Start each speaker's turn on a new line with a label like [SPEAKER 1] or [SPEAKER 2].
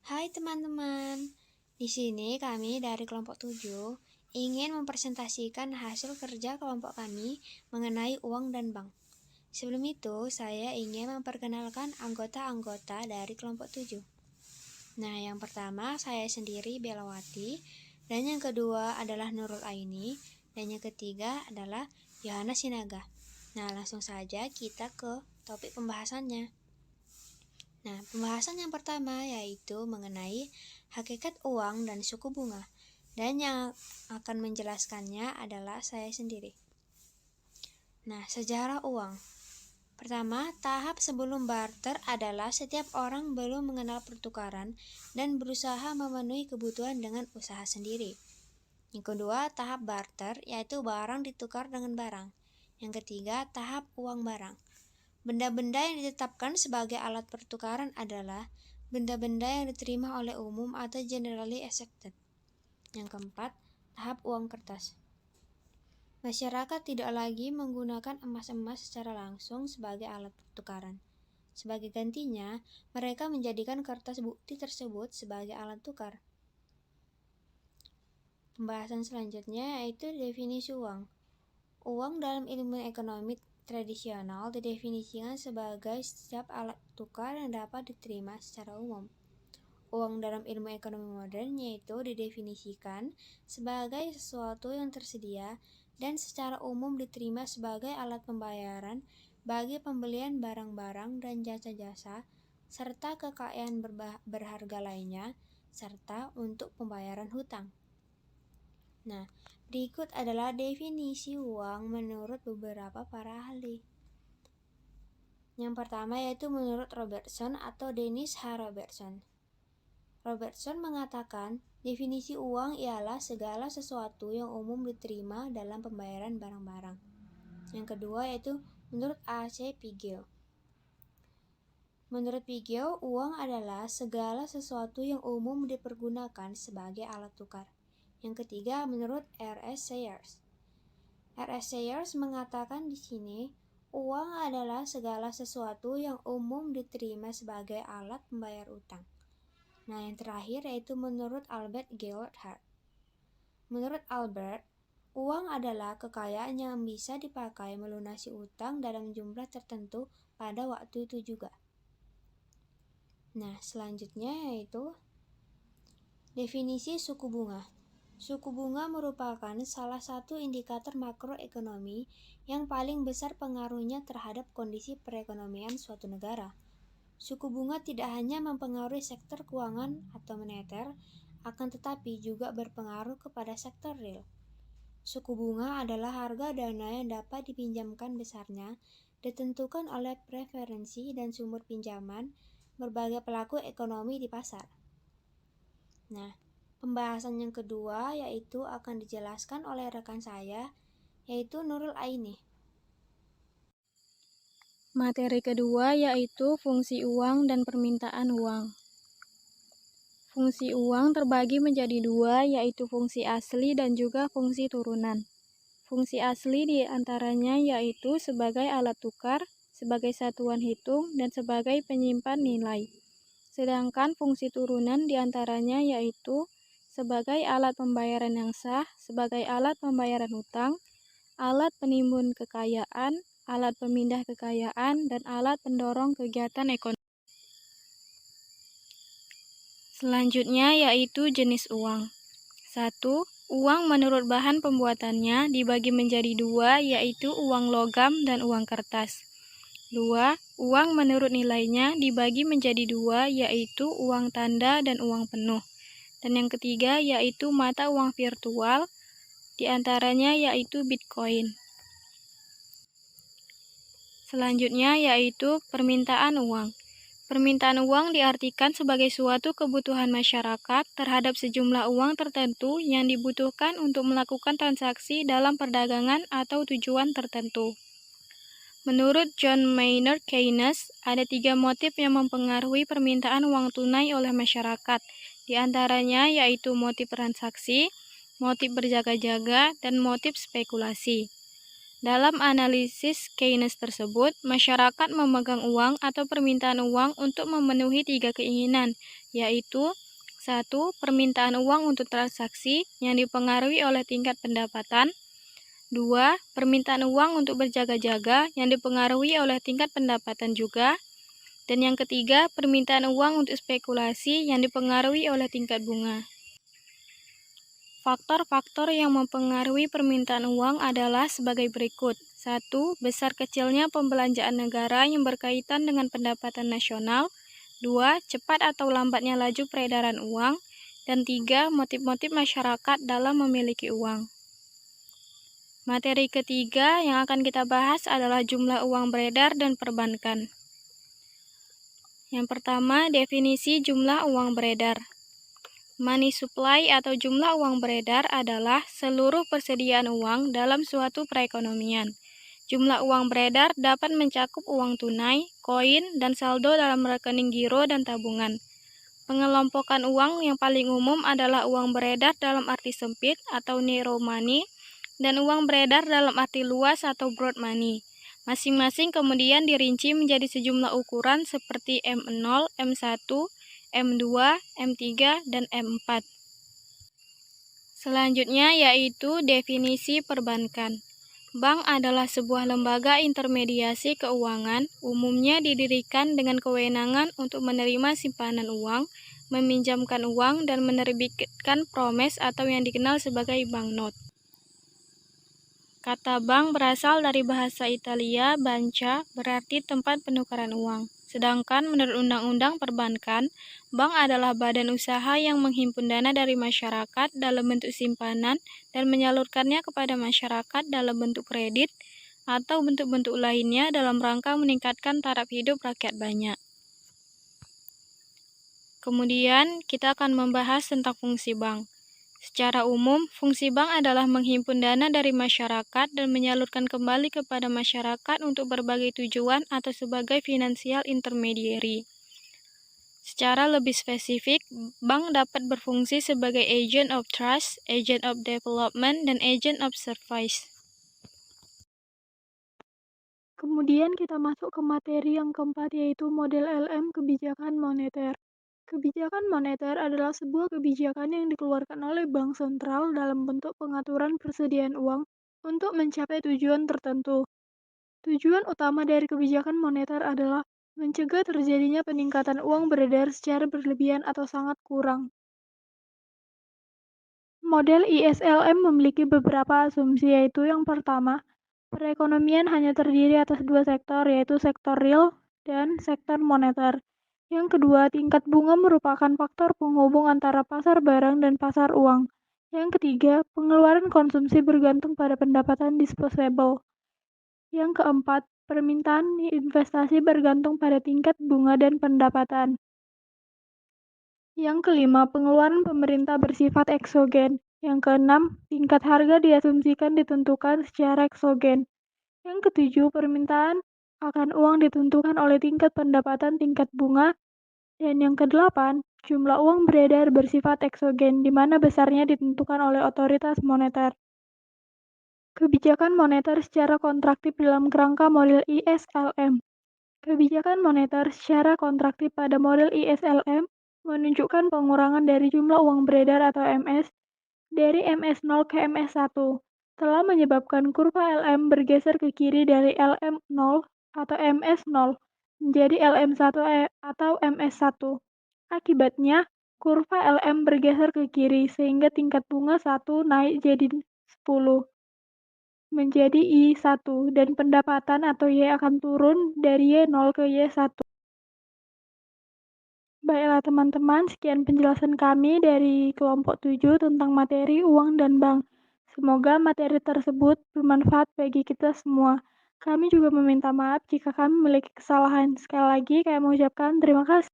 [SPEAKER 1] Hai teman-teman, di sini kami dari kelompok 7 ingin mempresentasikan hasil kerja kelompok kami mengenai uang dan bank. Sebelum itu, saya ingin memperkenalkan anggota-anggota dari kelompok 7. Nah, yang pertama saya sendiri Belawati, dan yang kedua adalah Nurul Aini, dan yang ketiga adalah Yohana Sinaga. Nah, langsung saja kita ke topik pembahasannya. Nah, pembahasan yang pertama yaitu mengenai hakikat uang dan suku bunga. Dan yang akan menjelaskannya adalah saya sendiri. Nah, sejarah uang. Pertama, tahap sebelum barter adalah setiap orang belum mengenal pertukaran dan berusaha memenuhi kebutuhan dengan usaha sendiri. Yang kedua, tahap barter, yaitu barang ditukar dengan barang. Yang ketiga, tahap uang barang. Benda-benda yang ditetapkan sebagai alat pertukaran adalah benda-benda yang diterima oleh umum atau generally accepted. Yang keempat, tahap uang kertas. Masyarakat tidak lagi menggunakan emas-emas secara langsung sebagai alat pertukaran. Sebagai gantinya, mereka menjadikan kertas bukti tersebut sebagai alat tukar. Pembahasan selanjutnya yaitu definisi uang. Uang dalam ilmu ekonomi tradisional didefinisikan sebagai setiap alat tukar yang dapat diterima secara umum. Uang dalam ilmu ekonomi modern yaitu didefinisikan sebagai sesuatu yang tersedia dan secara umum diterima sebagai alat pembayaran bagi pembelian barang-barang dan jasa-jasa serta kekayaan berharga lainnya serta untuk pembayaran hutang. Nah, berikut adalah definisi uang menurut beberapa para ahli. Yang pertama yaitu menurut Robertson atau Dennis H. Robertson. Robertson mengatakan, definisi uang ialah segala sesuatu yang umum diterima dalam pembayaran barang-barang. Yang kedua yaitu menurut A.C. Pigel. Menurut Pigel, uang adalah segala sesuatu yang umum dipergunakan sebagai alat tukar. Yang ketiga menurut R.S. Sayers. R.S. Sayers mengatakan di sini, uang adalah segala sesuatu yang umum diterima sebagai alat membayar utang. Nah, yang terakhir yaitu menurut Albert Gaylord Hart. Menurut Albert, uang adalah kekayaan yang bisa dipakai melunasi utang dalam jumlah tertentu pada waktu itu juga. Nah, selanjutnya yaitu definisi suku bunga. Suku bunga merupakan salah satu indikator makroekonomi yang paling besar pengaruhnya terhadap kondisi perekonomian suatu negara. Suku bunga tidak hanya mempengaruhi sektor keuangan atau moneter, akan tetapi juga berpengaruh kepada sektor real. Suku bunga adalah harga dana yang dapat dipinjamkan besarnya, ditentukan oleh preferensi dan sumber pinjaman berbagai pelaku ekonomi di pasar. Nah, pembahasan yang kedua yaitu akan dijelaskan oleh rekan saya, yaitu Nurul Aini.
[SPEAKER 2] Materi kedua yaitu fungsi uang dan permintaan uang. Fungsi uang terbagi menjadi dua, yaitu fungsi asli dan juga fungsi turunan. Fungsi asli di antaranya yaitu sebagai alat tukar, sebagai satuan hitung, dan sebagai penyimpan nilai. Sedangkan fungsi turunan di antaranya yaitu sebagai alat pembayaran yang sah, sebagai alat pembayaran hutang, alat penimbun kekayaan, alat pemindah kekayaan, dan alat pendorong kegiatan ekonomi. Selanjutnya yaitu jenis uang. 1. Uang menurut bahan pembuatannya dibagi menjadi dua, yaitu uang logam dan uang kertas. 2. Uang menurut nilainya dibagi menjadi dua, yaitu uang tanda dan uang penuh. Dan yang ketiga yaitu mata uang virtual, di antaranya yaitu Bitcoin. Selanjutnya yaitu permintaan uang. Permintaan uang diartikan sebagai suatu kebutuhan masyarakat terhadap sejumlah uang tertentu yang dibutuhkan untuk melakukan transaksi dalam perdagangan atau tujuan tertentu. Menurut John Maynard Keynes, ada 3 motif yang mempengaruhi permintaan uang tunai oleh masyarakat, di antaranya yaitu motif transaksi, motif berjaga-jaga, dan motif spekulasi. Dalam analisis Keynes tersebut, masyarakat memegang uang atau permintaan uang untuk memenuhi 3 keinginan, yaitu 1. Permintaan uang untuk transaksi yang dipengaruhi oleh tingkat pendapatan. 2. Permintaan uang untuk berjaga-jaga yang dipengaruhi oleh tingkat pendapatan juga. Dan yang ketiga, permintaan uang untuk spekulasi yang dipengaruhi oleh tingkat bunga. Faktor-faktor yang mempengaruhi permintaan uang adalah sebagai berikut. 1. Besar kecilnya pembelanjaan negara yang berkaitan dengan pendapatan nasional. 2. Cepat atau lambatnya laju peredaran uang. Dan 3. Motif-motif masyarakat dalam memiliki uang. Materi ketiga yang akan kita bahas adalah jumlah uang beredar dan perbankan. Yang pertama, definisi jumlah uang beredar. Money supply atau jumlah uang beredar adalah seluruh persediaan uang dalam suatu perekonomian. Jumlah uang beredar dapat mencakup uang tunai, koin, dan saldo dalam rekening giro dan tabungan. Pengelompokan uang yang paling umum adalah uang beredar dalam arti sempit atau narrow money dan uang beredar dalam arti luas atau broad money. Masing-masing kemudian dirinci menjadi sejumlah ukuran seperti M0, M1, M2, M3, dan M4. Selanjutnya yaitu definisi perbankan. Bank adalah sebuah lembaga intermediasi keuangan, umumnya didirikan dengan kewenangan untuk menerima simpanan uang, meminjamkan uang, dan menerbitkan promes atau yang dikenal sebagai banknot. Kata bank berasal dari bahasa Italia, banca, berarti tempat penukaran uang. Sedangkan menurut Undang-Undang Perbankan, bank adalah badan usaha yang menghimpun dana dari masyarakat dalam bentuk simpanan dan menyalurkannya kepada masyarakat dalam bentuk kredit atau bentuk-bentuk lainnya dalam rangka meningkatkan taraf hidup rakyat banyak. Kemudian, kita akan membahas tentang fungsi bank. Secara umum, fungsi bank adalah menghimpun dana dari masyarakat dan menyalurkan kembali kepada masyarakat untuk berbagai tujuan atau sebagai financial intermediary. Secara lebih spesifik, bank dapat berfungsi sebagai agent of trust, agent of development, dan agent of service.
[SPEAKER 3] Kemudian kita masuk ke materi yang keempat, yaitu model LM kebijakan moneter. Kebijakan moneter adalah sebuah kebijakan yang dikeluarkan oleh bank sentral dalam bentuk pengaturan persediaan uang untuk mencapai tujuan tertentu. Tujuan utama dari kebijakan moneter adalah mencegah terjadinya peningkatan uang beredar secara berlebihan atau sangat kurang. Model ISLM memiliki beberapa asumsi, yaitu yang pertama, perekonomian hanya terdiri atas dua sektor, yaitu sektor real dan sektor moneter. Yang kedua, tingkat bunga merupakan faktor penghubung antara pasar barang dan pasar uang. Yang ketiga, pengeluaran konsumsi bergantung pada pendapatan disposable. Yang keempat, permintaan investasi bergantung pada tingkat bunga dan pendapatan. Yang kelima, pengeluaran pemerintah bersifat eksogen. Yang keenam, tingkat harga diasumsikan ditentukan secara eksogen. Yang ketujuh, permintaan akan uang ditentukan oleh tingkat pendapatan tingkat bunga. Dan yang kedelapan, jumlah uang beredar bersifat eksogen, di mana besarnya ditentukan oleh otoritas moneter. Kebijakan moneter secara kontraktif dalam kerangka model ISLM. Kebijakan moneter secara kontraktif pada model ISLM menunjukkan pengurangan dari jumlah uang beredar atau MS dari MS0 ke MS1, telah menyebabkan kurva LM bergeser ke kiri dari LM0 atau MS0 menjadi LM1 atau MS1. Akibatnya, kurva LM bergeser ke kiri sehingga tingkat bunga 1 naik jadi 10 menjadi I1 dan pendapatan atau Y akan turun dari Y0 ke Y1. Baiklah teman-teman, sekian penjelasan kami dari kelompok 7 tentang materi uang dan bank. Semoga materi tersebut bermanfaat bagi kita semua. Kami juga meminta maaf jika kami memiliki kesalahan. Sekali lagi, kami mengucapkan terima kasih.